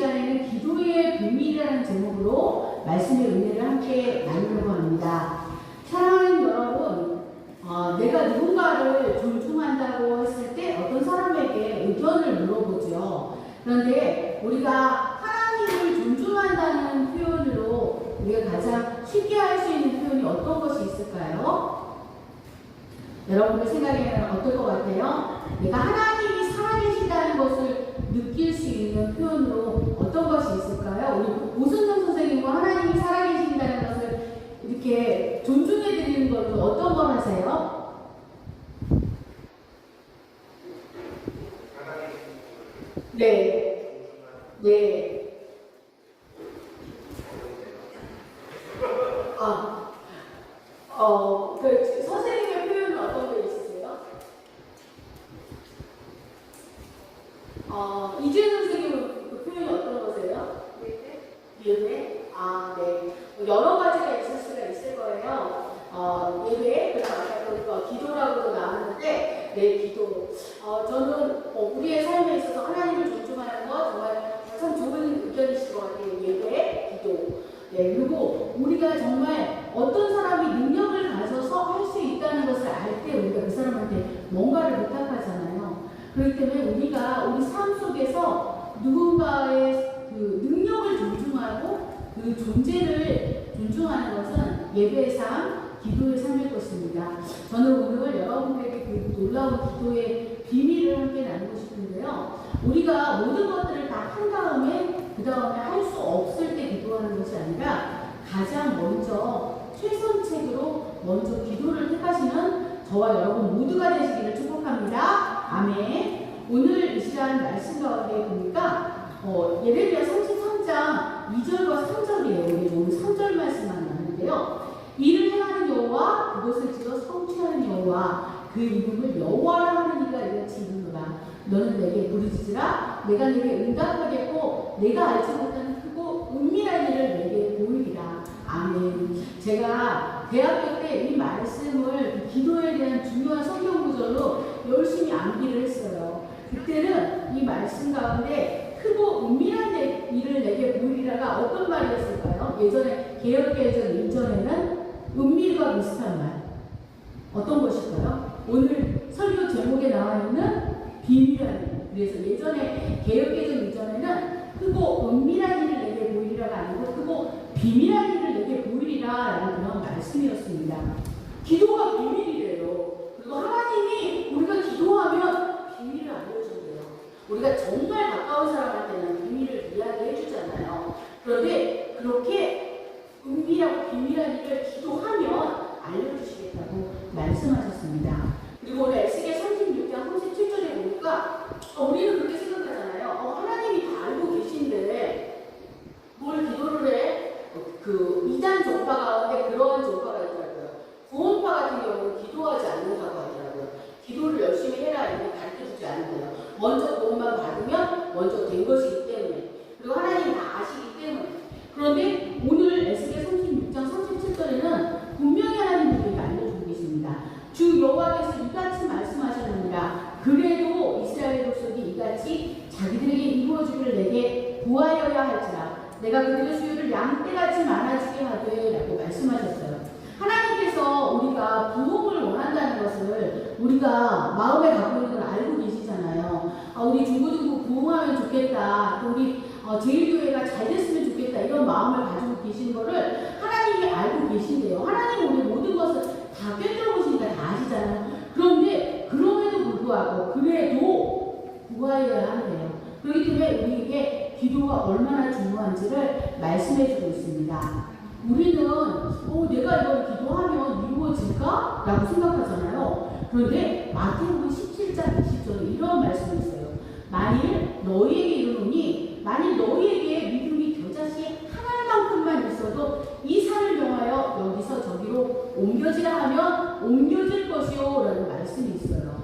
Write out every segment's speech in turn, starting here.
시간에는 기도의 비밀이라는 제목으로 말씀의 은혜를 함께 나누려고 합니다. 사랑하는 여러분, 내가 누군가를 존중한다고 했을 때 어떤 사람에게 의견을 물어보죠. 그런데 우리가 하나님을 존중한다는 표현으로 우리가 가장 쉽게 할 수 있는 표현이 어떤 것이 있을까요? 여러분의 생각에는 어떨 것 같아요? 내가 하나님이 살아계신다는 것을 느낄 수 있는 표현으로 어떤 것이 있을까요? 우리 오승정 선생님과 하나님이 살아계신다는 것을 이렇게 존중해 드리는 것도 어떤 걸 하세요? 네. 네. 그 선생님의 표현은 어떤 게 있으세요? 이재훈 선생님은 그 표현이 어떤 거세요? 예배? 네. 여러 가지가 있을 수가 있을 거예요. 예배, 그래서 아까 기도라고도 나왔는데, 네, 기도. 저는 우리의 삶에 있어서 하나님을 존중하는 거 정말 참 좋은 의견이실 것 같아요. 예배, 기도. 네, 그리고 우리가 정말 어떤 사람이 능력을 가져서 할 수 있다는 것을 알 때 우리가 그 사람한테 뭔가를 부탁하잖아요. 그렇기 때문에 우리가 우리 삶 속에서 누군가의 그 능력을 존중하고 그 존재를 존중하는 것은 예배의 삶, 기도의 삶일 것입니다. 저는 오늘 여러분에게 그 놀라운 기도의 비밀을 함께 나누고 싶은데요. 우리가 모든 것들을 다 한 다음에 그 다음에 할 수 없을 때 기도하는 것이 아니라 가장 먼저 최선책으로 먼저 기도를 택하시는 저와 여러분 모두가 되시기를 축복합니다. 아멘. 오늘 이 시간 말씀 가운데 보니까 예레미야 33장 2절과 3절이에요. 오늘 3절 말씀만 나누는데요. 이를 행하는 여호와 그것을 지어 성취하는 여호와 그 이름을 여호와라 하는 이가 이같이 이르노라. 너는 내게 부르짖으라. 내가 내게 응답하겠고 내가 알지 못하는 크고 은밀한 일을 내게 보이리라. 아멘. 제가 대학교 때 이 말씀을 기도에 대한 중요한 성경 구절로 열심히 암기를 했어요. 그때는 이 말씀 가운데 크고 은밀한 일을 내게 보이리라가 어떤 말이었을까요? 예전에 개혁개정 이전에는 은밀과 비슷한 말 어떤 것일까요? 오늘 설교 제목에 나와 있는 비밀한 일. 그래서 예전에 개혁개정 이전에는 크고 은밀한 일을 내게 보이리라가 아니고 크고 비밀한 일을 내게 보이리라라는 그런 말씀이었습니다. 기도가 비밀이래요. 그리고 하나님이 우리가 기도하면 비밀을 알려준대요. 우리가 정말 가까운 사람한테는 비밀을 이야기해 주잖아요. 그런데 그렇게 은밀하고 비밀한 일을 기도하면 알려주시겠다고 말씀하셨습니다. 그리고 오늘 에스겔 36장 37절에 보니까 우리는 그렇게 생각하잖아요. 하나님이 다 알고 계신데 뭘 기도를 해? 그 이단 종파 가운데 그런 종파가 있더라고요. 구원파 같은 경우는 기도하지 않는다고 하더라고요. 기도를 열심히 해라 이렇게 가르쳐주지 않는데요. 먼저 구원만 받으면 먼저 된 것이기 때문에 그리고 하나님이 다 아시기 때문에. 그런데 오늘 에스겔 36장 37절에는 분명히 하나님 우리에게 알려주고 계십니다. 주 여호와께서 이같이 말씀하셨느니라. 그래도 이스라엘 족속이 이같이 자기들에게 이루어지기를 내게 구하여야 할지라. 내가 그들의 수요를 양떼같이 많아지게 하되 라고 말씀하셨어요. 하나님께서 우리가 부흥을 원한다는 것을 우리가 마음에 갖고 있는 걸 알고 계시잖아요. 우리 중고등부 부흥하면 좋겠다. 우리 제일교회가 잘 됐으면 좋겠다. 이런 마음을 가지고 계신 거를 하나님이 알고 계신대요. 하나님은 우리 모든 것을 다 꿰뚫어 보시니까 다 아시잖아요. 그런데 그럼에도 불구하고 그래도 구하여야 한대요. 그렇기 때문에 우리에게 기도가 얼마나 중요한지를 말씀해 주고 있습니다. 우리는 내가 이걸 기도하면 이루어질까? 라고 생각하잖아요. 그런데 마태복음 17장 20절에 이런 말씀이 있어요. 만일 너희에게 이르노니 만일 너희에게 믿음이 겨자씨 하나만큼만 있어도 이 산을 명하여 여기서 저기로 옮겨지라 하면 옮겨질 것이요 라는 말씀이 있어요.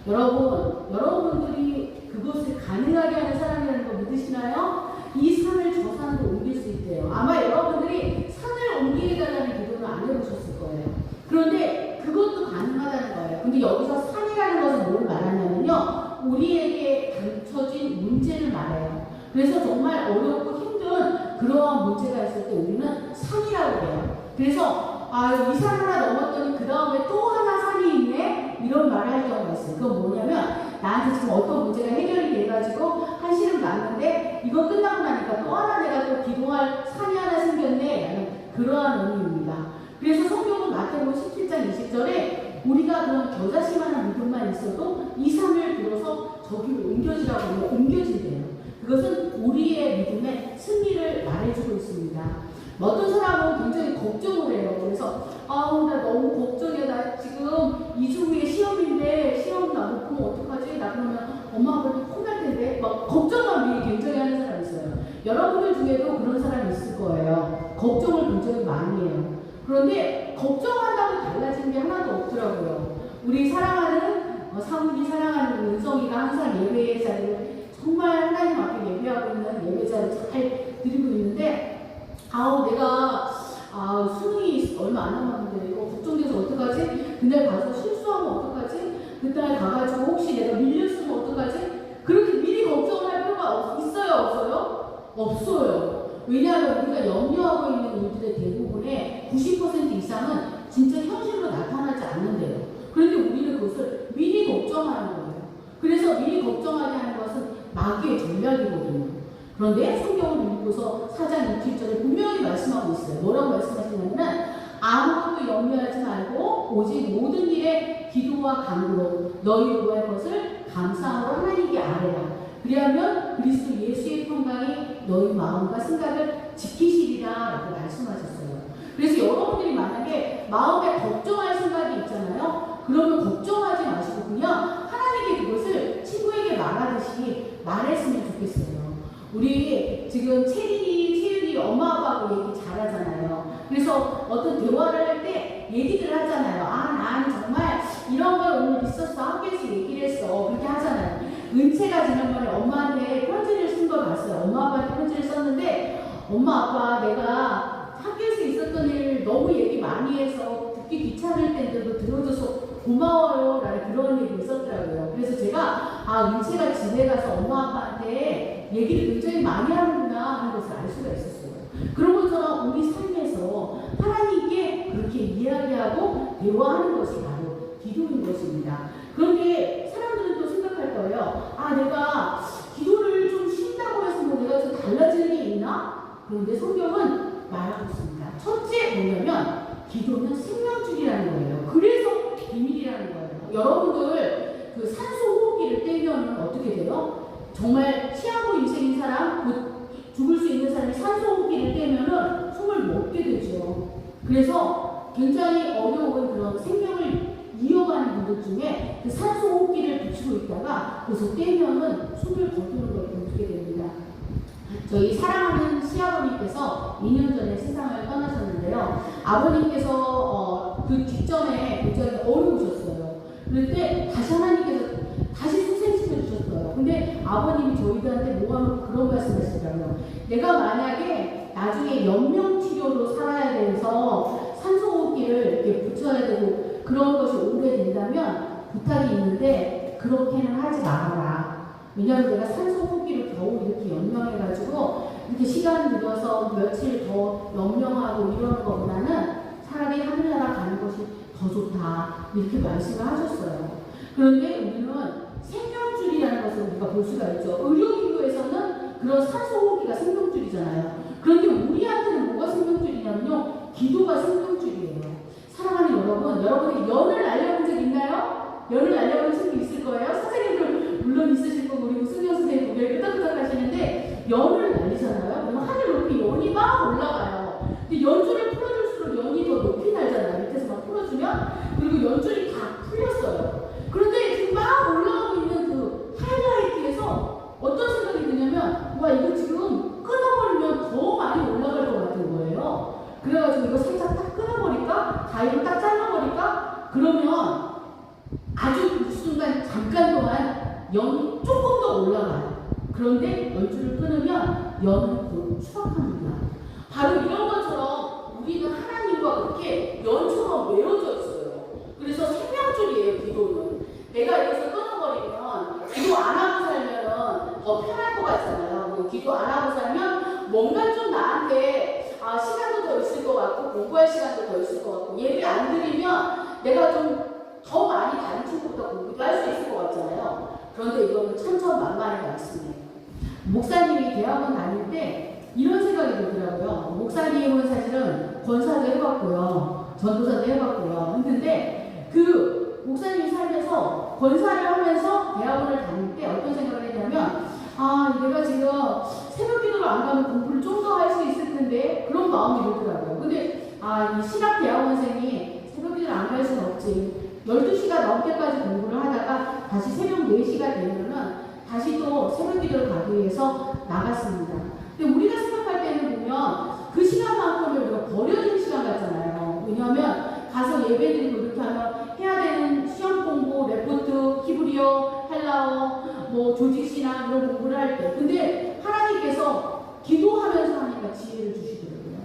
여러분들이 그것을 가능하게 하는 사람이라는 거 믿으시나요? 이 산을 저 산으로 옮길 수 있대요. 아마 여러분들이 산을 옮기게 달라는 기도는 안 해보셨을 거예요. 그런데 그것도 가능하다는 거예요. 근데 여기서 산이라는 것은 뭘 말하냐면요. 우리에게 닥쳐진 문제를 말해요. 그래서 정말 어렵고 힘든 그러한 문제가 있을 때 우리는 산이라고 해요. 그래서 이 산 하나 넘었더니 그 다음에 또 하나 산이 있네? 이런 말을 할 경우가 있어요. 그건 뭐냐면 나한테 지금 어떤 문제가 해결이 돼가지고 한시름 났는데 이거 끝나고 나니까 또 하나 내가 또 기도할 산이 하나 생겼네 라는 그러한 의미입니다. 그래서 성경은 마태복음 17장 20절에 우리가 그런 겨자씨만한 믿음만 있어도 이 산을 들어서 저기로 옮겨지라고 하면 옮겨진대요. 그것은 우리의 믿음의 승리를 말해주고 있습니다. 어떤 사람은 굉장히 걱정을 해요. 그래서 나 너무 걱정해. 나 지금 2주 후에 시험인데 시험 나 못 보면 어떡하지? 나 그러면 엄마 아빠한테 혼날 텐데 막 걱정만 미리 굉장히 하는 사람이 있어요. 여러분들 중에도 그런 사람이 있을 거예요. 걱정을 굉장히 많이 해요. 그런데 걱정한다고 달라지는 게 하나도 없더라고요. 우리 사랑하는 사모님 사랑하는 은성이가 항상 예배 자리를 정말 하나님 앞에 예배하고 있는 예배자를 잘 드리고 있는데 내가 수능이 얼마 안 남았는데 이거 걱정돼서 어떡하지? 그날 가서 실수하면 어떡하지? 그날 가가지고 혹시 내가 밀렸으면 어떡하지? 그렇게 미리 걱정을 할 필요가 있어요? 없어요? 없어요. 왜냐하면 우리가 염려하고 있는 일들의 대부분의 90% 이상은 진짜 현실로 나타나지 않는데요. 그런데 우리는 그것을 미리 걱정하는 거예요. 그래서 미리 걱정하게 하는 것은 마귀의 전략이거든요. 그런데 성경을 읽고서 4장 27절에 분명히 말씀하고 있어요. 뭐라고 말씀하시냐면 아무것도 염려하지 말고 오직 모든 일에 기도와 간구로 너희 구할 것을 감사함으로 하나님께 아뢰라. 그리하면 그리스도 예수의 평강이 너희 마음과 생각을 지키시리라 라고 말씀하셨어요. 그래서 여러분들이 만약에 마음에 걱정할 생각이 있잖아요. 그러면 걱정하지 마시고 그냥 하나님께 그것을 친구에게 말하듯이 말했으면 좋겠어요. 우리 지금 채윤이 엄마 아빠하고 얘기 잘하잖아요. 그래서 어떤 대화를 할 때 얘기들 하잖아요. 난 정말 이런 걸 오늘 있었어. 학교에서 얘기를 했어. 그렇게 하잖아요. 은채가 지난번에 엄마한테 편지를 쓴 걸 봤어요. 엄마 아빠한테 편지를 썼는데 엄마 아빠 내가 학교에서 있었던 일 너무 얘기 많이 해서 듣기 귀찮을 텐데도 들어줘서 고마워요 라는 그런 얘기를 썼더라고요. 그래서 제가 은채가 집에 가서 엄마 아빠한테 얘기를 굉장히 많이 하는구나 하는 것을 알 수가 있었어요. 그런 것처럼 우리 삶에서 하나님께 그렇게 이야기하고 대화하는 것이 바로 기도인 것입니다. 그런데 사람들은 또 생각할 거예요. 내가 기도를 좀 쉰다고 해서 내가 좀 달라지는 게 있나? 그런데 성경은 말하고 있습니다. 첫째 뭐냐면 기도는 생명줄이라는 거예요. 그래서 비밀이라는 거예요. 여러분들 그 산소 호흡기를 떼면 어떻게 돼요? 정말 치아고 인생인 사람, 곧 죽을 수 있는 사람이 산소 호흡기를 떼면은 숨을 못 쉬게 되죠. 그래서 굉장히 어려운 그런 생명을 이어가는 분들 중에 그 산소 호흡기를 붙이고 있다가 거기서 떼면은 숨을 거두는 걸 보게 됩니다. 저희 사랑하는 시아버님께서 2년 전에 세상을 떠나셨는데요. 아버님께서 그 직전에 굉장히 어려우셨어요. 그럴 때 다시 하나님께서 다시 소생시켜 주셨어요. 근데 아버님이 저희들한테 모아놓고 그런 말씀 하시더라고요. 내가 만약에 나중에 연명치료로 살아야 돼서 산소호흡기를 이렇게 붙여야 되고 그런 것이 오래된다면 부탁이 있는데 그렇게는 하지 말아라. 왜냐하면 내가 산소호흡기를 겨우 이렇게 연명해가지고 이렇게 시간을 들여서 며칠 더 연명하고 이러는 것보다는 차라리 하늘나라 가는 것이 더 좋다. 이렇게 말씀을 하셨어요. 그런데 우리는 생명줄이라는 것을 우리가 볼 수가 있죠. 의료기구에서는 그런 산소호흡기가 생명줄이잖아요. 그런데 우리한테는 뭐가 생명줄이냐면요. 기도가 생명줄이에요. 사랑하는 여러분, 여러분이 연을 날려본 적 있나요? 연을 날려본 적이 있을 거예요. 선생님들 물론 있으실 거고 우리 승경 선생님 고개를 끄덕끄덕 하시는데 연을 날리잖아요. 그러면 하늘 높이 연이 막 올라가요. 근데 연줄을 풀어줄수록 연이 더 높이 날잖아요. 밑에서 막 풀어주면. 그리고 연줄이 다 풀렸어요. 그런데 지금 막 올라가고 있는 그 하이라이트에서 어떤 생각이 드냐면 와 이거 지금 끊어버리면 더 많이 올라갈 것 같은 거예요. 그래가지고 이거 살짝 딱 끊어버릴까? 가위로 딱 잘라버릴까? 그러면 아주 그 순간 잠깐 동안 연이 조금 더 올라가요. 그런데 연줄을 끊으면 연은 곧 추락합니다. 바로 이런 것처럼 우리는 하나님과 그렇게 연처럼 외워져 있어요. 그래서 생명줄이에요. 기도는. 내가 여기서 끊어버리면 기도 안 하고 살면은 더 편할 것 같잖아요. 뭐 기도 내가 좀 더 많이 다른 친구보다 공부도 할 수 있을 것 같잖아요. 그런데 이거는 천천만만의 말씀이에요. 목사님이 대학원 다닐 때 이런 생각이 들더라고요. 목사님은 사실은 권사도 해봤고요. 전도사도 해봤고요. 했는데 그 목사님이 살면서 권사를 하면서 대학원을 다닐 때 어떤 생각을 했냐면 내가 지금 새벽 기도를 안 가면 공부를 좀 더 할 수 있을 텐데 그런 마음이 들더라고요. 근데 이 신학 대학원생이 새벽 기도를 안 갈 수는 없지. 12시가 넘게까지 공부를 하다가 다시 새벽 4시가 되면은 다시 또 새벽 기도를 가기 위해서 나갔습니다. 근데 우리가 생각할 때는 보면 그 시간만큼을 우리가 버려진 시간 같잖아요. 왜냐하면 가서 예배드리고 이렇게 하면 해야 되는 시험 공부, 레포트, 히브리어, 헬라어, 조직신앙 이런 공부를 할 때. 근데 하나님께서 기도하면서 하니까 지혜를 주시더라고요.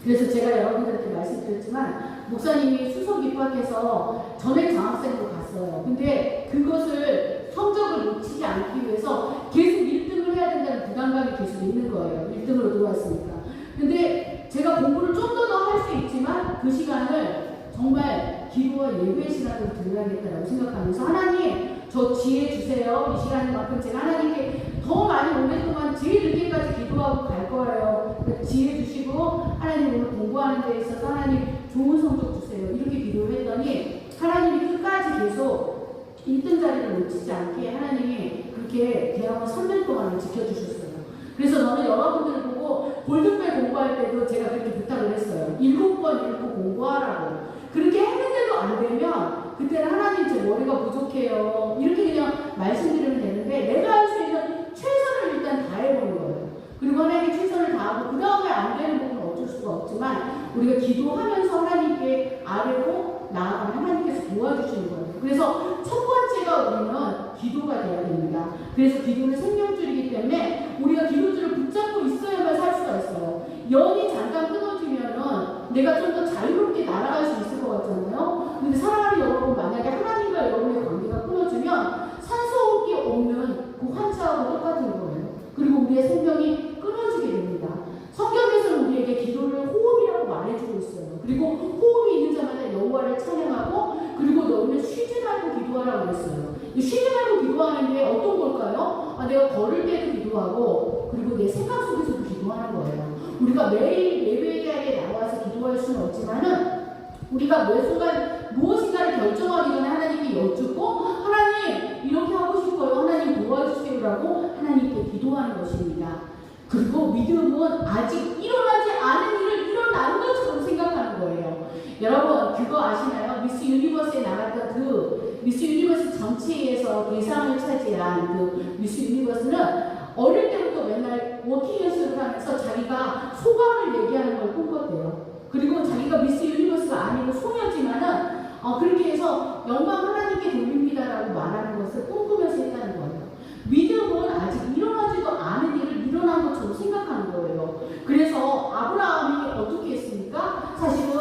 그래서 제가 여러분들한테 말씀드렸지만 목사님이 수석 입학해서 전액 장학생으로 갔어요. 근데 그것을 성적을 놓치지 않기 위해서 계속 1등을 해야 된다는 부담감이 계속 있는 거예요. 1등으로 들어왔으니까. 근데 제가 공부를 좀 더 할 수 있지만 그 시간을 정말 기도와 예배의 시간으로 드려야겠다라고 생각하면서 하나님 저 지혜 주세요. 이 시간만큼 제가 하나님께 더 많이 오랫동안 제일 늦게까지 기도하고 갈 거예요. 지혜 주시고 하나님 오늘 공부하는 데 있어서 하나님 좋은 성적 주세요. 이렇게 기도를 했더니 하나님이 끝까지 계속 1등 자리를 놓치지 않게 하나님이 그렇게 대학원 3년 동안을 지켜주셨어요. 그래서 저는 여러분들을 보고 골든벨 공부할 때도 제가 그렇게 부탁을 했어요. 7번 읽고 공부하라고. 그렇게 했는데도 안 되면 그때는 하나님 제 머리가 부족해요. 이렇게 그냥 말씀드리면 되는데 내가 할 수 있는 최선을 일단 다해보는 거예요. 그리고 하나님께 최선을 다하고 그 다음에 안 되는 부분은 어쩔 수가 없지만 우리가 기도하면서 하나님께 아뢰고 나아가면 하나님께서 도와주시는 거예요. 그래서 첫 번째가 우리는 기도가 되어야 됩니다. 그래서 기도는 생명줄이기 때문에 우리가 기도줄을 붙잡고 있어야만 살 수가 있어요. 연이 잠깐 끊어지면은 내가 좀 더 자유롭게 날아갈 수 있을 것 같잖아요. 근데 사랑하는 여러분, 만약에 하나님과 여러분의 관계가 끊어지면 산소호흡기 없는 그 환자하고 똑같은 거예요. 그리고 우리의 생명이 끊어지게 됩니다. 성경에서는 우리에게 기도를 호흡이라고 말해주고 있어요. 그리고 호흡이 있는 자마다 여호와를 찬양하고 그리고 너희는 쉬지 말고 기도하라고 그랬어요. 쉬지 말고 기도하는 게 어떤 걸까요? 내가 걸을 때도 기도하고 그리고 내 생각 속에서도 기도하는 거예요. 우리가 매일 예배 자리에 나와서 기도할 수는 없지만은 우리가 매 순간 무엇인가를 결정하기 전에 하나님께 여쭙고 하나님 이렇게 하고 싶어요. 하나님 도와주세요라고 하나님께 기도하는 것입니다. 그리고 믿음은 아직 일어나지 않은 일을 일어나는 것처럼 생각하는 거예요. 여러분 그거 아시나요? 미스 유니버스에 나갔던 그 미스 유니버스 전체에서 대상을 차지한 그 미스 유니버스는 어릴 때부터 맨날 워킹 연습을 하면서 자기가 소감을 얘기하는 걸 꿈꿨대요. 그리고 자기가 미스 유니버스가 아니고 소녀지만은 그렇게 해서 영광 하나님께 돌립니다라고 말하는 것을 꿈꾸면서 했다는 거예요. 믿음은 아직 일어나지도 않은 일을 일어난 것처럼 생각하는 거예요. 그래서 아브라함이 어떻게 했습니까? 사실은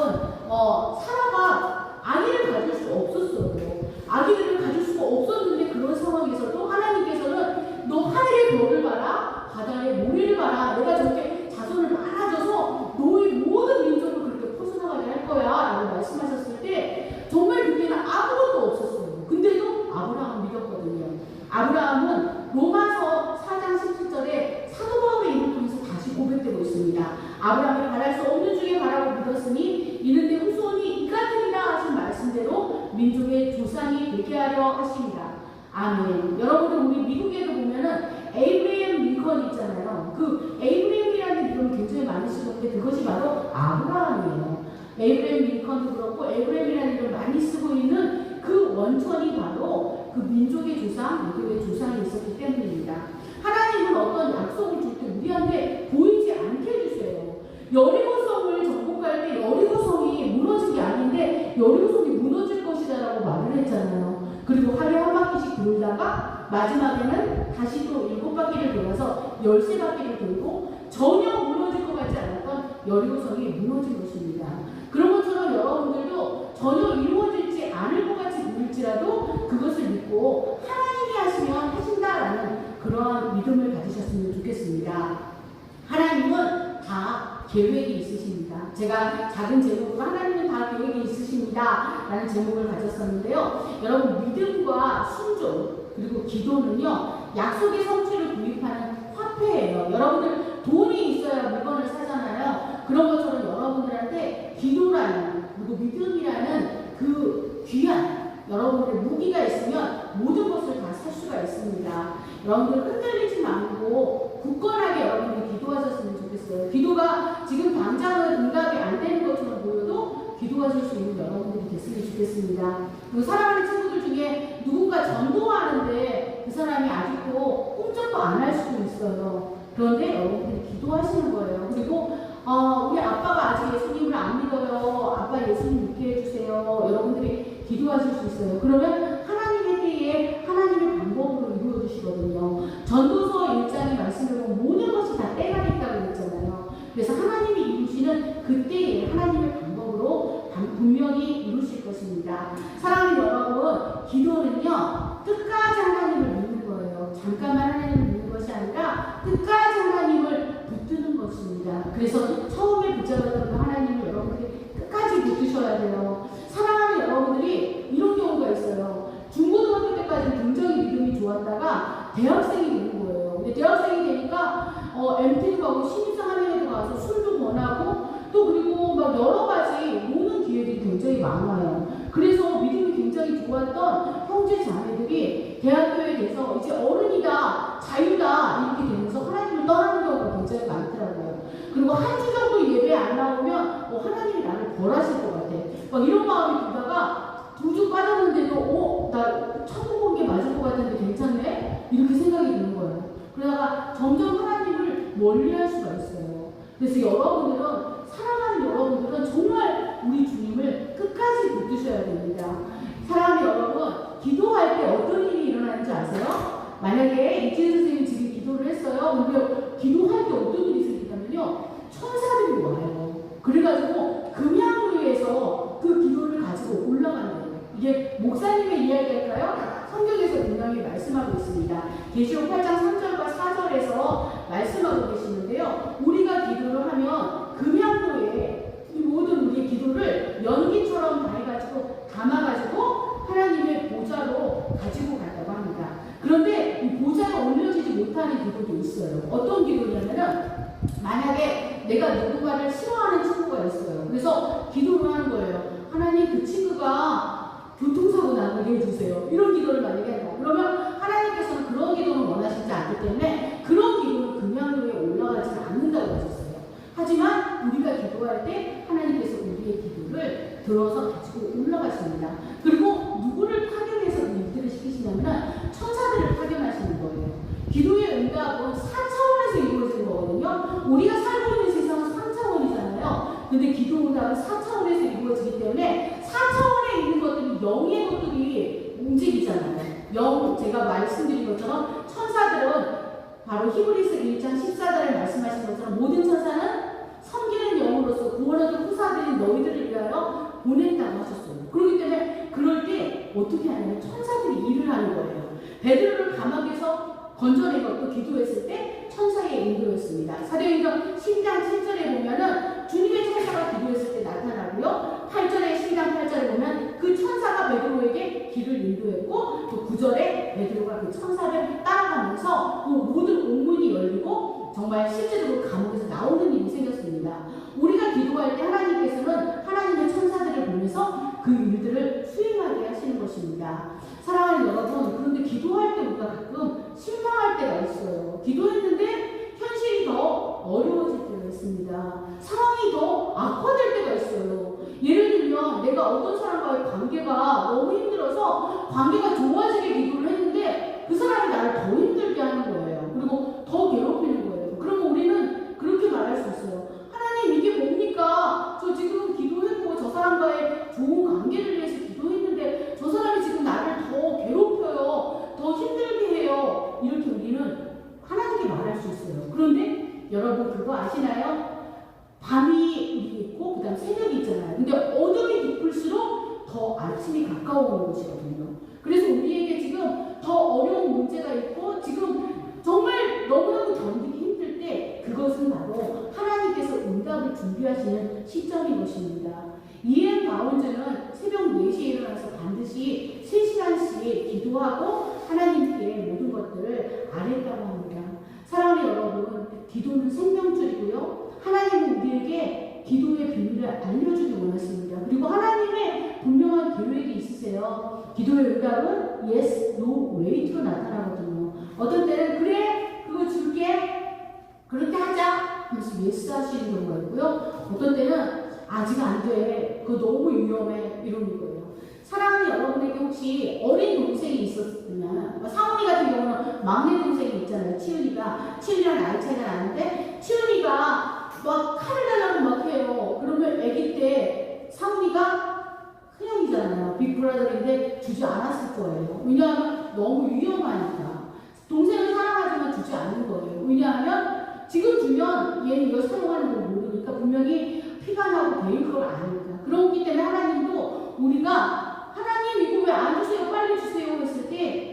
사라가 아기를 가질 수 없었어요. 아기들을 가질 수가 없었는데 그런 상황에서도 하나님께서는 너 하늘의 별을 봐라, 바다의 모래를 봐라. 내가 저렇게 자손을 많아져서 너의 모든 민족을 그렇게 퍼져나가게 할 거야 라고 말씀하셨을 때 정말 그때는 아무것도 없었어요. 근데도 아브라함 믿었거든요. 아브라함은 로마서 4장 17절에 사도 바울의 입을 통해서 다시 고백되고 있습니다. 아브라함이 바랄 수 없는 중에 바라고 믿었으니 이는 내 후손이 이같으리라 하신 말씀대로 민족의 조상이 되게 하려 하십니다. 아멘. 여러분들 우리 미국에도 보면은 에이브레임 링컨 있잖아요. 그 에이브레임이라는 이름을 굉장히 많이 쓰는데 그것이 바로 아브라함이에요. 에이브레임 링컨도 그렇고 에이브레임이라는 이름을 많이 쓰고 있는 그 원천이 바로 그 민족의 조상, 민족의 조상이 있었기 때문입니다. 하나님은 어떤 약속을 줄 때 우리한테 보이지 않게 해주세요. 여리고성을 정복할 때 여리고성이 무너진 게 아닌데 여리고성이 무너질 것이다라고 말을 했잖아요. 그리고 하루에 한 바퀴씩 돌다가 마지막에는 다시 또 7바퀴를 돌아서 13바퀴를 돌고 전혀 무너질 것 같지 않았던 여리고성이 무너진 것입니다. 그런 것처럼 여러분들도 전혀 이루어질지 않을 것 같이 보일지라도 그것을 믿고 하나님이 하시면 하신다라는 그러한 믿음을 가지셨으면 좋겠습니다. 하나님은 다 계획이 있으십니다. 계십니다. 제가 작은 제목으로 하나님은 다 계획이 있으십니다 라는 제목을 가졌었는데요. 여러분, 믿음과 순종 그리고 기도는요, 약속의 성취를 구입하는 화폐예요. 여러분들 돈이 있어야 물건을 사잖아요. 그런 것처럼 여러분들한테 기도라는 그리고 믿음이라는 그 귀한 여러분들의 무기가 있으면 모든 것을 다 살 수가 있습니다. 여러분들 흔들리지 말고 굳건하게 여러분들이 기도하셨으면 좋겠어요. 기도가 지금 당장은 응답이 안 되는 것처럼 보여도 기도하실 수 있는 여러분들이 됐으면 좋겠습니다. 그리고 사랑하는 친구들 중에 누군가 전도하는데 그 사람이 아직도 꿈쩍도 안 할 수도 있어요. 그런데 여러분들이 기도하시는 거예요. 그리고 우리 아빠가 아직 예수님을 안 믿어요. 아빠 예수님 믿게 해주세요. 여러분들이 기도하실 수 있어요. 그러면 하나님의 때에 하나님의 방법으로 이루어 주시거든요. 전도서 1장의 말씀을 보면 모든 것이 다 때가 있다고 했잖아요. 그래서 하나님이 이루시는 그때에 하나님의 방법으로 분명히 이루실 것입니다. 사랑하는 여러분, 기도는요, 끝까지 하나님을 믿는 거예요. 잠깐만 하나님을 믿는 것이 아니라 끝까지 하나님을 붙드는 것입니다. 그래서 처음에 붙잡았던 그 하나님을 여러분들이 끝까지 붙드셔야 돼요. 사랑하는 여러분들이 이런 경우가 있어요. 중고등학교 때까지는 굉장히 믿음이 좋았다가 대학생이 되는 거예요. 근데 대학생이 되니까 MT도 가고 신입사원에도 가서 술도 권하고 또 그리고 막 여러 가지 노는 기회들이 굉장히 많아요. 그래서 믿음이 굉장히 좋았던 형제 자매들이 대학교에 돼서 이제 어른이다, 자유다 이렇게 되면서 하나님을 떠나는 경우가 굉장히 많더라고요. 그리고 한 주 정도 예배 안 나오면 하나님이 나를 벌하실 것 같아. 막 이런 마음이 들다가 2주 빠졌는데도 나 천국 온 게 맞을 것 같은데 괜찮네? 이렇게 생각이 드는 거예요. 그러다가 점점 하나님을 멀리할 수가 있어요. 그래서 여러분들은, 사랑하는 여러분들은 정말 우리 주님을 끝까지 붙드셔야 됩니다. 사랑하는 여러분, 기도할 때 어떤 일이 일어나는지 아세요? 만약에 이지은 선생님이 지금 기도를 했어요. 근데 기도할 때 어떤 일이 생기냐면요, 천사들이 와요. 그래가지고 금양위에서 그 기도를 가지고 올라가는 거예요. 이게 목사님의 이야기일까요? 성경에서 분명히 말씀하고 있습니다. 계시록 8장 3절과 4절에서 말씀하고 계시는데요. 우리가 기도를 하면 금양도에 이 모든 우리의 기도를 연기처럼 다 해가지고 담아가지고 하나님의 보좌로 가지고 간다고 합니다. 그런데 이 보좌가 올려지지 못하는 기도도 있어요. 어떤 기도냐면은 만약에 내가 누군가를 싫어하는 친구가 있어요. 그래서 기도를 하는 거예요. 하나님, 그 친구가 교통사고 나게 해주세요. 이런 기도를 만약에 한다. 그러면 하나님께서는 그런 기도는 원하시지 않기 때문에 그런 기도는 금양도에 올라가지 않는다고 하셨어요. 하지만 우리가 기도할 때 하나님께서 우리의 기도를 들어서 가지고 올라가십니다. 그리고 누구를 파견해서 일들을 시키시냐면 천사들을 파견하시는 거예요. 기도의 응답은 4차원에서 이루어지는 거거든요. 우리가 살고 있는 세상은 3차원이잖아요. 근데 기도 응답은 4차원에서 이루어지기 때문에 4차원에 있는 것들이, 영의 것들이 움직이잖아요. 제가 말씀드린 것처럼 천사들은 바로 히브리서 1장 14절에 말씀하신 것처럼 모든 천사는 섬기는 영으로서 구원하는 후사들인 너희들을 위하여 보냈다고 하셨어요. 그렇기 때문에 그럴 때 어떻게 하냐면 천사들이 일을 하는 거예요. 베드로를 감옥에서 건져낸 것도 기도했을 때 천사의 인도였습니다. 사도행전 10장 7절에 보면은 주님의 천사가 기도했을 때 나타나고요. 8절에 10장 8절에 보면 그 천사가 베드로에게 길을 인도했고, 또 9절에 베드로가 그 천사를 따라가면서 그 모든 옥문이 열리고 정말 실제적으로 감옥에서 나오는 일이 생겼습니다. 우리가 기도할 때 하나님께서는 하나님의 천사들을 보내서 그 일들을 수행하게 하시는 것입니다. 사랑하는 여러분, 그런데 기도할 때 우리가 가끔 실망할 때가 있어요. 기도했는데 현실이 더 어려워질 때가 있습니다. 상황이 더 악화될 때가 있어요. 예를 들면 내가 어떤 사람과의 관계가 너무 힘들어서 관계가 좋아지게 기도를 했는데 그 사람이 나를 더 힘들게 하는 거예요. 그리고 더 괴롭히는 거예요. 그러면 우리는 그렇게 말할 수 있어요. 하나님, 이게 뭡니까? 저 지금 기도했고 저 사람과의 좋은 관계를 위해서 기도했는데 저 사람이 지금 나를 더 괴롭혀요. 더 힘들게 해요. 이렇게 우리는 하나님께 말할 수 있어요. 그런데 여러분 그거 아시나요? 밤이 있고 그 다음 새벽이 있잖아요. 근데 어둠이 깊을수록 더 아침이 가까워오는 것이거든요. 그래서 우리에게 지금 더 어려운 문제가 있고 지금 정말 너무너무 견디기 힘들 때 그것은 바로 하나님께서 응답을 마지막으로 준비하시는 시점인 것입니다. EM 바운즈는 새벽 4시에 일어나서 반드시 3시간씩 기도하고 하나님께 모든 것들을 아뢰다고 합니다. 사랑하는 여러분, 기도는 생명줄이고요. 하나님은 우리에게 기도의 비밀을 알려주기 원하십니다. 그리고 하나님의 분명한 계획이 있으세요. 기도의 응답은 yes, no, wait로 나타나거든요. 어떤 때는 그래, 그거 줄게, 그렇게 하자 하면서 yes 하시는 경우가 있고요. 어떤 때는 아직 안 돼, 그거 너무 위험해, 이러는 거예요. 사랑하는 여러분에게 혹시 어린 동생이 있었으면, 상훈이 같은 경우는 막내 동생이 있잖아요. 치은이랑 나이 차이가 나는데 치은이가 막 칼을 달라고 막 해요. 그러면 아기 때 상훈이가 큰형이잖아요. 빅브라더인데 주지 않았을 거예요. 왜냐하면 너무 위험하니까. 동생은 사랑하지만 주지 않는 거예요. 왜냐하면 지금 주면 얘는 이거 사용하는 걸 모르니까 분명히 피가 나고 배일 걸 아니까. 그렇기 때문에 하나님도 우리가 하나님 이거 왜 안 주세요? 빨리 주세요 했을 때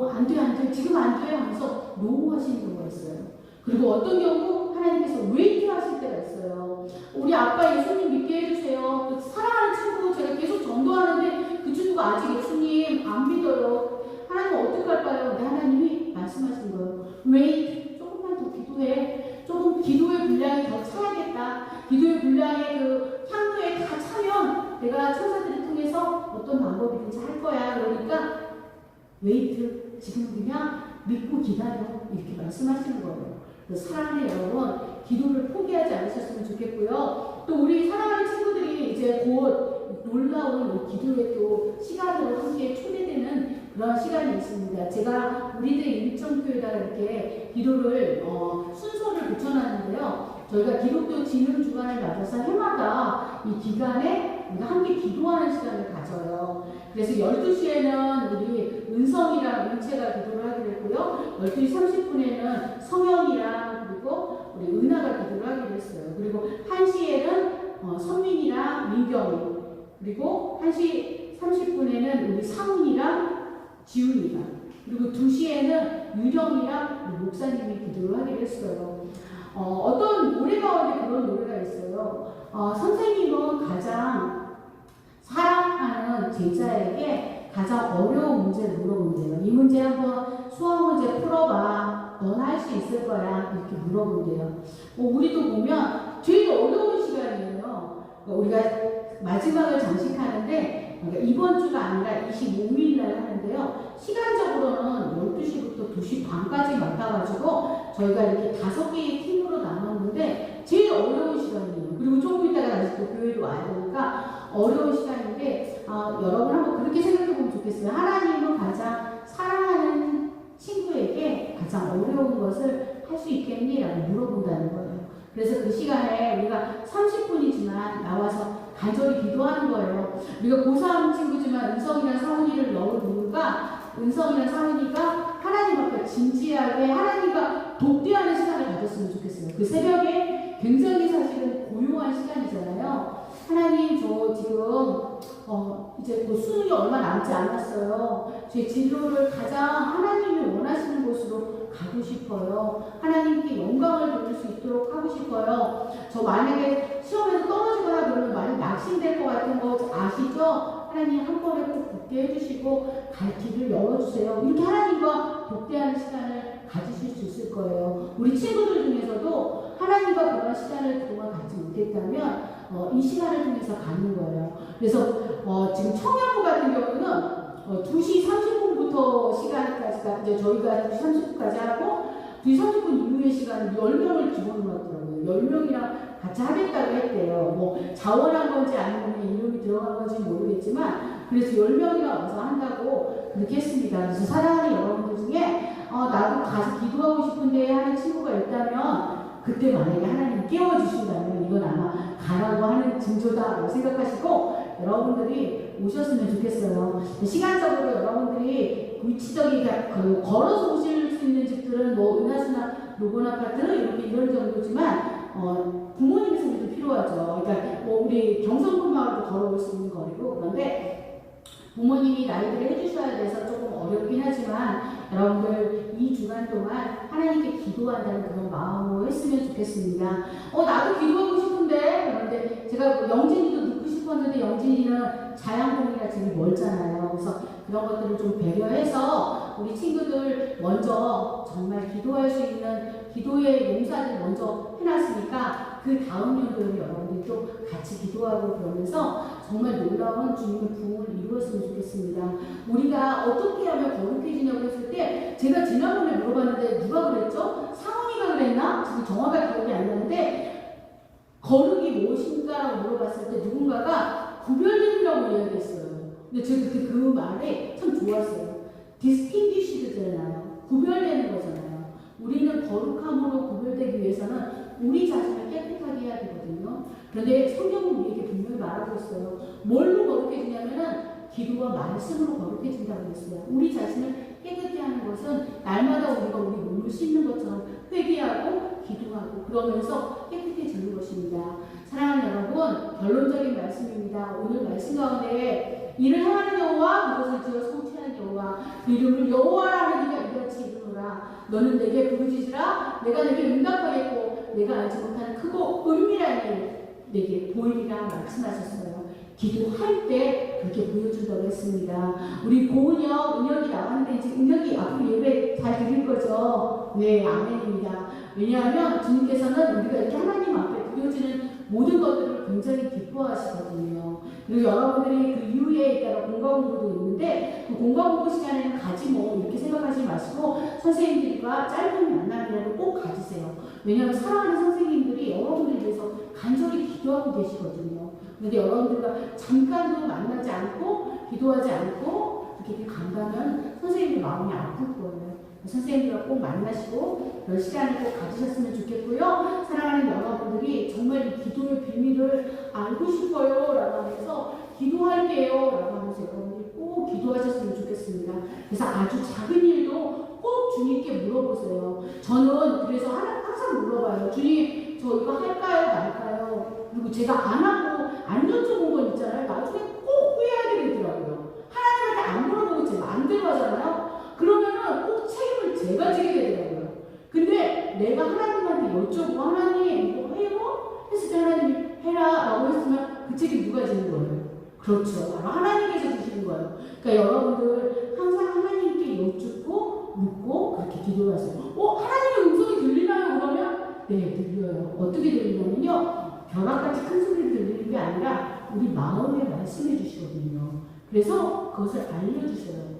안 돼, 지금 안 돼 하면서 노 하시는 경우가 있어요. 그리고 어떤 경우 하나님께서 웨이트 하실 때가 있어요. 우리 아빠 예수님 믿게 해주세요. 그 사랑하는 친구 제가 계속 전도하는데 그 친구가 아직 예수님 안 믿어요. 하나님 어떡할까요? 근데 하나님이 말씀하신 거예요. 웨이트, 조금만 더 기도해. 조금 기도의 분량이 더 차야겠다. 기도의 분량의 그 향로에 다 차면 내가 천사들을 통해서 어떤 방법이든지 할 거야. 그러니까 웨이트, 지금 그냥 믿고 기다려. 이렇게 말씀하시는 거예요. 사랑하는 여러분, 기도를 포기하지 않으셨으면 좋겠고요. 또 우리 사랑하는 친구들이 이제 곧 놀라운 기도의 또 시간으로 함께 초대되는 그런 시간이 있습니다. 제가 우리들 일정표에다가 이렇게 기도를 순서를 붙여놨는데요. 저희가 기독교 진흥 주간을 맞아서 해마다 이 기간에 우리가 함께 기도하는 시간을 가져요. 그래서 12시에는 우리 은성이랑 은채가 기도를 하기로 했고요. 12시 30분에는 성현이랑 그리고 우리 은하가 기도를 하기로 했어요. 그리고 1시에는 선민이랑 민경이, 그리고 1시 30분에는 우리 상훈이랑 지훈이가, 그리고 2시에는 유정이랑 목사님이 기도를 하기로 했어요. 어떤 노래 가운데 그런 노래가 있어요. 선생님은 가장 사랑하는 제자에게 가장 어려운 문제를 물어본대요. 이 문제 한번 수학 문제 풀어봐. 넌 할 수 있을 거야. 이렇게 물어본대요. 우리도 보면 제일 어려운 시간이에요. 우리가 마지막을 장식하는데 이번 주가 아니라 25일 날 하는데요. 시간적으로는 12시부터 2시 반까지 맡아가지고 저희가 이렇게 5개의 팀으로 나눴는데 제일 어려운 시간이에요. 그리고 조금 있다가 다시 또 교회로 와야 되니까 어려운 시간인데 여러분 한번 그렇게 생각해보면 좋겠어요. 하나님은 가장 사랑하는 친구에게 가장 어려운 것을 할 수 있겠니? 라고 물어본다는 거예요. 그래서 그 시간에 우리가 30분이지만 나와서 간절히 기도하는 거예요. 우리가 고3 친구지만 은성이랑 사훈이를 넣은 이유가 은성이랑 사훈이가 하나님 앞에 진지하게 하나님과 독대하는 시간을 가졌으면 좋겠어요. 그 새벽에 굉장히 사실은 고요한 시간이잖아요. 하나님, 저 지금 이제 그 수능이 얼마 남지 않았어요. 제 진로를 가장 하나님이 원하시는 곳으로 가고 싶어요. 하나님께 영광을 돌릴 수 있도록 하고 싶어요. 저 만약에 시험에서 떨어지거나 그러면 많이 낙심될 것 같은 거 아시죠? 하나님 한 번에 꼭 붙게 해주시고 갈 길을 열어주세요. 이렇게 하나님과 독대하는 시간을 가지실 수 있을 거예요. 우리 친구들 중에서도 하나님과 그런 시간을 그동안 갖지 못했다면 이 시간을 통해서 가는 거예요. 그래서 지금 청양고 같은 경우는 2시 30분부터 시간까지가 이제 저희가 2시 30분까지 하고 2시 30분 이후의 시간은 10명을 집어넣었더라고요. 10명이랑 같이 하겠다고 했대요. 뭐 자원한 건지 아니면 이름이 들어간 건지 모르겠지만 그래서 10명이나 와서 한다고 그렇게 했습니다. 그래서 사랑하는 여러분들 중에 나도 가서 기도하고 싶은데 하는 친구가 있다면 그때 만약에 하나님 깨워주신다면 이건 아마 가라고 하는 징조다라고 생각하시고 여러분들이 오셨으면 좋겠어요. 시간적으로 여러분들이 위치적인 걸어서 오실 수 있는 집들은 뭐 은하수나 로건 아파트 이런 정도지만 부모님의 소리도 필요하죠. 그러니까 뭐 우리 경성군 마을도 걸어올 수 있는 거리고 그런데 부모님이 나이들을 해주셔야 돼서 조금 어렵긴 하지만 여러분들 이 주간 동안 하나님께 기도한다는 그런 마음으로 했으면 좋겠습니다. 나도 기도하고 싶은데 싶은데 그런데 제가 뭐 영진이도 넣고 싶었는데 영진이는 자양동이라 되게 멀잖아요. 그래서 그런 것들을 좀 배려해서 우리 친구들 먼저 정말 기도할 수 있는 기도의 용사들 먼저 해놨으니까 그 다음 연도에 여러분들이 또 같이 기도하고 그러면서 정말 놀라운 주님의 부흥을 이루었으면 좋겠습니다. 우리가 어떻게 하면 거룩해지냐고 했을 때 제가 지난번에 물어봤는데 누가 그랬죠? 상훈이가 그랬나? 지금 정확하게 기억이 안 나는데 거룩이 무엇인가라고 물어봤을 때 누군가가 구별됨이라고 이야기했어요. 근데 제가 그때 그 말이 참 좋았어요. distinguished잖아요. 구별되는 거잖아요. 우리는 거룩함으로 구별되기 위해서는 우리 자신을 깨끗하게 해야 되거든요. 그런데 성경은 우리에게 분명히 말하고 있어요. 뭘로 거룩해지냐면은 기도와 말씀으로 거룩해진다고 했어요. 우리 자신을 깨끗게 하는 것은 날마다 우리가 우리 몸을 씻는 것처럼 회개하고 기도하고 그러면서 깨끗해지는 것입니다. 사랑하는 여러분, 결론적인 말씀입니다. 오늘 말씀 가운데 이를 행하는 여호와 그것을 지어 성취하는 여호와 그 이름을 여호와라는 이가 이같이 이르노라. 너는 내게 부르짖으라. 내가 내게 응답하겠고 내가 알지 못하는 크고 은밀한 일 내게 보이리라 말씀하셨어요. 기도할 때 그렇게 보여준다고 했습니다. 우리 고은혁, 은혁이 나왔는데 이제 은혁이 앞으로 예배 잘 드릴 거죠? 네, 아멘입니다. 왜냐하면 주님께서는 우리가 이렇게 하나님 앞에 보여주는 모든 것들을 굉장히 기뻐하시거든요. 그리고 여러분들이 그 이후에 따라 공과 공부도 있는데 그 공과 공부 시간에는 가지 뭐 이렇게 생각하지 마시고 선생님들과 짧은 만남이라도 꼭 가지세요. 왜냐하면 사랑하는 선생님들이 여러분들을 위해서 간절히 기도하고 계시거든요. 그런데 여러분들과 잠깐도 만나지 않고 기도하지 않고 이렇게 간다면 선생님의 마음이 아플 거예요. 선생님과 꼭 만나시고 그런 시간을 꼭 가지셨으면 좋겠고요. 사랑하는 여러분들이 정말 이 기도의 비밀을 알고 싶어요 라고 하면서 기도할게요 라고 하면서 여러분들이 꼭 기도하셨으면 좋겠습니다. 그래서 아주 작은 일도 꼭 주님께 물어보세요. 저는 그래서 항상 물어봐요. 주님 저 이거 할까요 말까요? 그리고 제가 안 하고 안 여쭤본 건 있잖아요. 나중에 꼭 후회하게 되더라고요. 하나님한테 안 물어보고 제 마음대로 하잖아요. 그러면은 꼭 책임을 제가 지게 되더라고요. 근데 내가 하나님한테 여쭤보고 하나님 이거 해요? 했을 때 하나님이 해라 라고 했으면 그 책임 누가 지는 거예요? 그렇죠. 바로 하나님께서 주시는 거예요. 그러니까 여러분들 항상 하나님께 여쭙고 묻고 그렇게 기도하세요. 하나님의 음성이 들리나요? 그러면 네, 들려요. 어떻게 들리냐면요. 벼락같이 큰 소리를 들리는 게 아니라 우리 마음에 말씀해 주시거든요. 그래서 그것을 알려주셔요.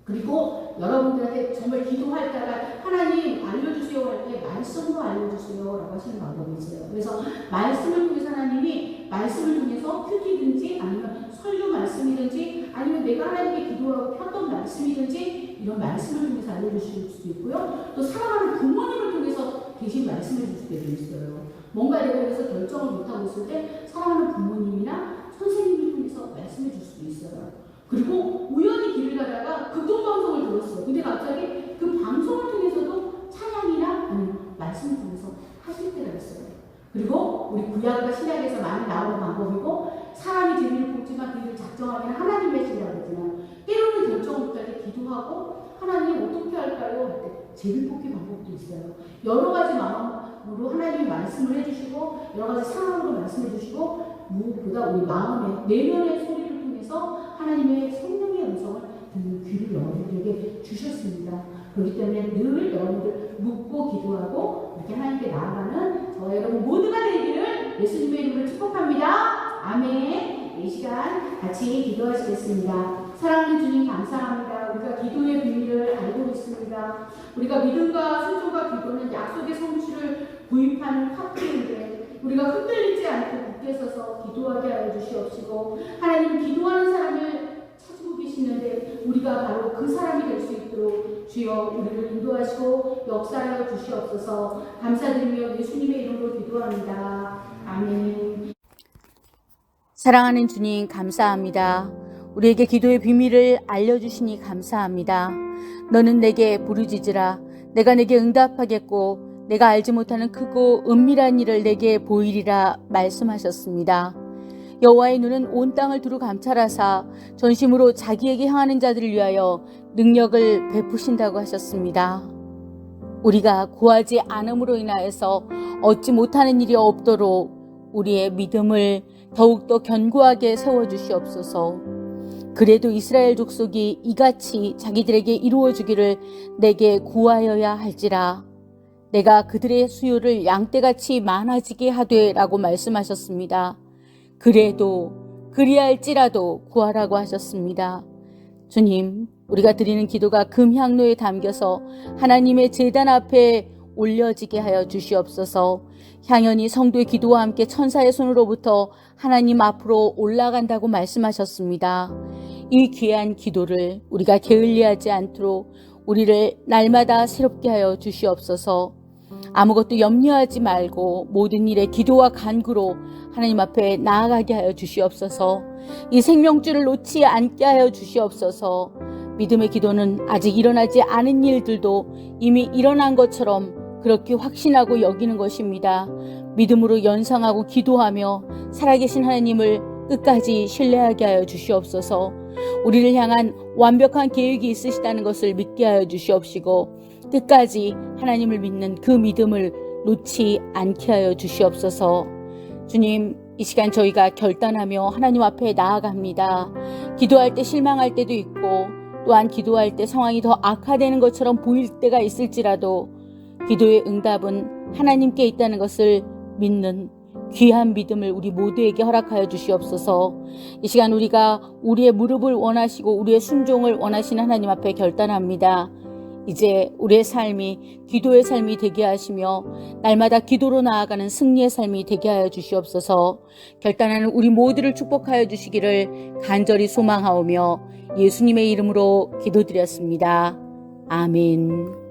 그리고 여러분들한테 정말 기도할 때가 하나님 알려주세요 할 때 말씀으로 알려주세요 라고 하시는 방법이 있어요. 그래서 말씀을 통해서 하나님이 말씀을 통해서 큐티든지 아니면 설교 말씀이든지 아니면 내가 하나님께 기도하고 폈던 말씀이든지 이런 말씀을 통해서 알려주실 수도 있고요. 또 사랑하는 부모님을 통해서 대신 말씀해 주실 때도 있어요. 뭔가 내가 그래서 결정을 못하고 있을 때 사랑하는 부모님이나 선생님을 통해서 말씀해 줄 수도 있어요. 그리고 우연히 길을 가다가 극동방송을 들었어요. 근데 갑자기 그 방송을 통해서도 찬양이나 말씀을 통해서 하실 때가 있어요. 그리고 우리 구약과 신약에서 많이 나오는 방법이고 사람이 재미를 뽑지만 그 일을 작정하기는 하나님의 신이라고 했지만 때로는 결정을 못할 때 기도하고 하나님 어떻게 할까요? 할 때 재미 뽑기 방법도 있어요. 여러 가지 마음으로 하나님이 말씀을 해주시고 여러 가지 상황으로 말씀해 주시고 무엇보다 우리 마음의 내면의 소리를 통해서 하나님의 성령의 음성을 듣는 귀를 여러분들에게 주셨습니다. 그렇기 때문에 늘 여러분들 묻고 기도하고 이렇게 하나님께 나아가는 저와 여러분 모두가 되기를 예수님의 이름으로 축복합니다. 아멘. 이 시간 같이 기도하시겠습니다. 사랑하는 주님 감사합니다. 우리가 기도의 비밀을 알고 있습니다. 우리가 믿음과 순종과 기도는 약속의 성취를 구입하는 화폐인데 우리가 흔들리지 않고 굳게 서서 기도하게 하여 주시옵시고 하나님 기도하는 사람을 찾고 계시는데 우리가 바로 그 사람이 될 수 있도록 주여 우리를 인도하시고 역사하여 주시옵소서. 감사드리며 예수님의 이름으로 기도합니다. 아멘. 사랑하는 주님 감사합니다. 우리에게 기도의 비밀을 알려주시니 감사합니다. 너는 내게 부르짖으라. 내가 내게 응답하겠고 내가 알지 못하는 크고 은밀한 일을 내게 보이리라 말씀하셨습니다. 여호와의 눈은 온 땅을 두루 감찰하사 전심으로 자기에게 향하는 자들을 위하여 능력을 베푸신다고 하셨습니다. 우리가 구하지 않음으로 인하여서 얻지 못하는 일이 없도록 우리의 믿음을 더욱더 견고하게 세워주시옵소서. 그래도 이스라엘 족속이 이같이 자기들에게 이루어주기를 내게 구하여야 할지라. 내가 그들의 수요를 양떼같이 많아지게 하되 라고 말씀하셨습니다. 그래도 그리할지라도 구하라고 하셨습니다. 주님, 우리가 드리는 기도가 금향로에 담겨서 하나님의 제단 앞에 올려지게 하여 주시옵소서. 향연이 성도의 기도와 함께 천사의 손으로부터 하나님 앞으로 올라간다고 말씀하셨습니다. 이 귀한 기도를 우리가 게을리하지 않도록 우리를 날마다 새롭게 하여 주시옵소서. 아무것도 염려하지 말고 모든 일에 기도와 간구로 하나님 앞에 나아가게 하여 주시옵소서. 이 생명줄을 놓지 않게 하여 주시옵소서. 믿음의 기도는 아직 일어나지 않은 일들도 이미 일어난 것처럼 그렇게 확신하고 여기는 것입니다. 믿음으로 연상하고 기도하며 살아계신 하나님을 끝까지 신뢰하게 하여 주시옵소서. 우리를 향한 완벽한 계획이 있으시다는 것을 믿게 하여 주시옵시고 끝까지 하나님을 믿는 그 믿음을 놓지 않게 하여 주시옵소서. 주님, 이 시간 저희가 결단하며 하나님 앞에 나아갑니다. 기도할 때 실망할 때도 있고 또한 기도할 때 상황이 더 악화되는 것처럼 보일 때가 있을지라도 기도의 응답은 하나님께 있다는 것을 믿는 귀한 믿음을 우리 모두에게 허락하여 주시옵소서. 이 시간 우리가 우리의 무릎을 원하시고 우리의 순종을 원하시는 하나님 앞에 결단합니다. 이제 우리의 삶이 기도의 삶이 되게 하시며 날마다 기도로 나아가는 승리의 삶이 되게 하여 주시옵소서. 결단하는 우리 모두를 축복하여 주시기를 간절히 소망하오며 예수님의 이름으로 기도드렸습니다. 아멘.